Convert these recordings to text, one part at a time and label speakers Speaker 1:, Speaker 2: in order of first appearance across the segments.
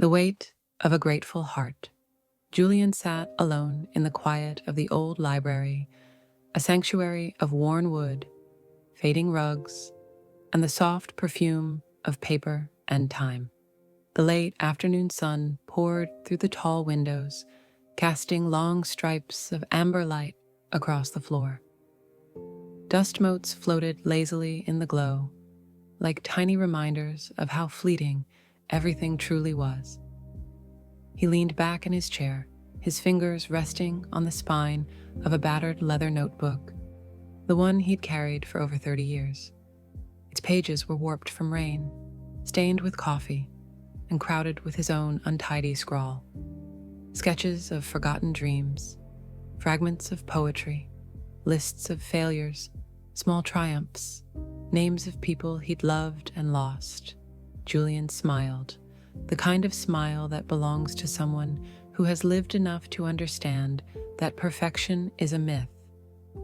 Speaker 1: The weight of a grateful heart. Julian sat alone in the quiet of the old library, a sanctuary of worn wood, fading rugs, and the soft perfume of paper and time. The late afternoon sun poured through the tall windows, casting long stripes of amber light across the floor. Dust motes floated lazily in the glow, like tiny reminders of how fleeting everything truly was. He leaned back in his chair, his fingers resting on the spine of a battered leather notebook, the one he'd carried for over 30 years. Its pages were warped from rain, stained with coffee, and crowded with his own untidy scrawl. Sketches of forgotten dreams, fragments of poetry, lists of failures, small triumphs, names of people he'd loved and lost. Julian smiled, the kind of smile that belongs to someone who has lived enough to understand that perfection is a myth.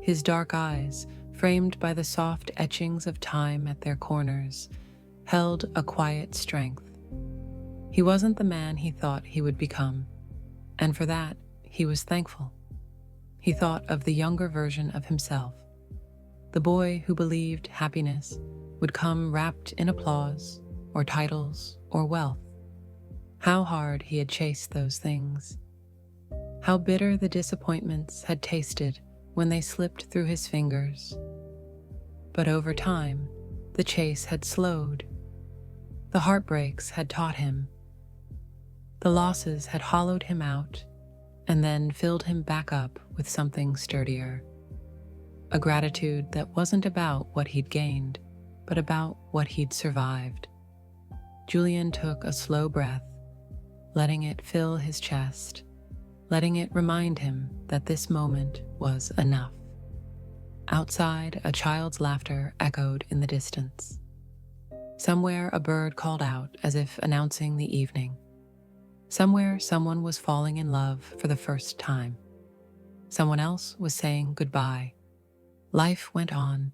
Speaker 1: His dark eyes, framed by the soft etchings of time at their corners, held a quiet strength. He wasn't the man he thought he would become, and for that, he was thankful. He thought of the younger version of himself, the boy who believed happiness would come wrapped in applause, or titles, or wealth. How hard he had chased those things. How bitter the disappointments had tasted when they slipped through his fingers. But over time, the chase had slowed. The heartbreaks had taught him. The losses had hollowed him out and then filled him back up with something sturdier. A gratitude that wasn't about what he'd gained, but about what he'd survived. Julian took a slow breath, letting it fill his chest, letting it remind him that this moment was enough. Outside, a child's laughter echoed in the distance. Somewhere, a bird called out as if announcing the evening. Somewhere, someone was falling in love for the first time. Someone else was saying goodbye. Life went on,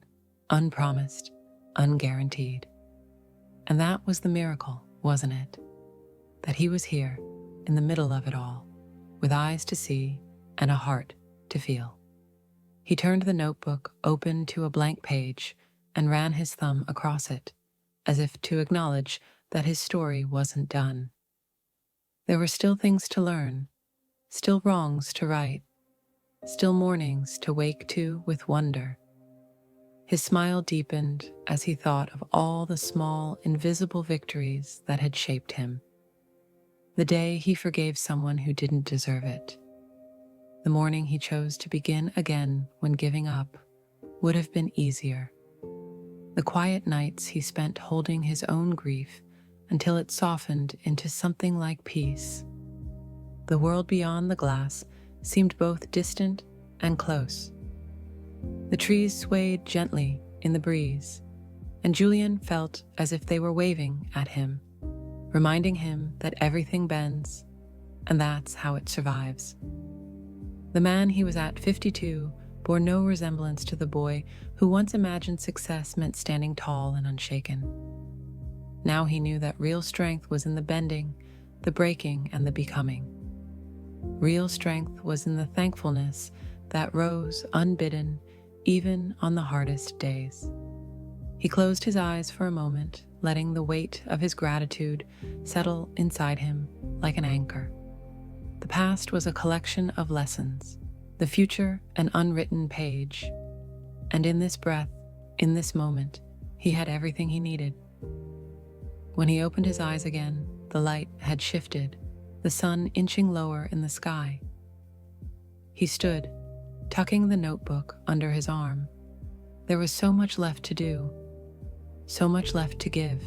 Speaker 1: unpromised, unguaranteed. And that was the miracle, wasn't it? That he was here, in the middle of it all, with eyes to see and a heart to feel. He turned the notebook open to a blank page and ran his thumb across it, as if to acknowledge that his story wasn't done. There were still things to learn, still wrongs to right, still mornings to wake to with wonder. His smile deepened as he thought of all the small, invisible victories that had shaped him. The day he forgave someone who didn't deserve it. The morning he chose to begin again when giving up would have been easier. The quiet nights he spent holding his own grief until it softened into something like peace. The world beyond the glass seemed both distant and close. The trees swayed gently in the breeze, and Julian felt as if they were waving at him, reminding him that everything bends, and that's how it survives. The man he was at 52 bore no resemblance to the boy who once imagined success meant standing tall and unshaken. Now he knew that real strength was in the bending, the breaking, and the becoming. Real strength was in the thankfulness that rose unbidden even on the hardest days. He closed his eyes for a moment, letting the weight of his gratitude settle inside him like an anchor. The past was a collection of lessons, the future an unwritten page. And in this breath, in this moment, he had everything he needed. When he opened his eyes again, the light had shifted, the sun inching lower in the sky. He stood, tucking the notebook under his arm. There was so much left to do, so much left to give.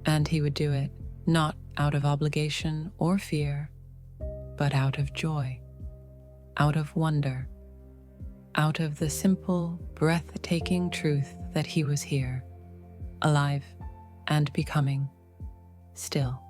Speaker 1: And he would do it, not out of obligation or fear, but out of joy, out of wonder, out of the simple, breathtaking truth that he was here, alive and becoming, still.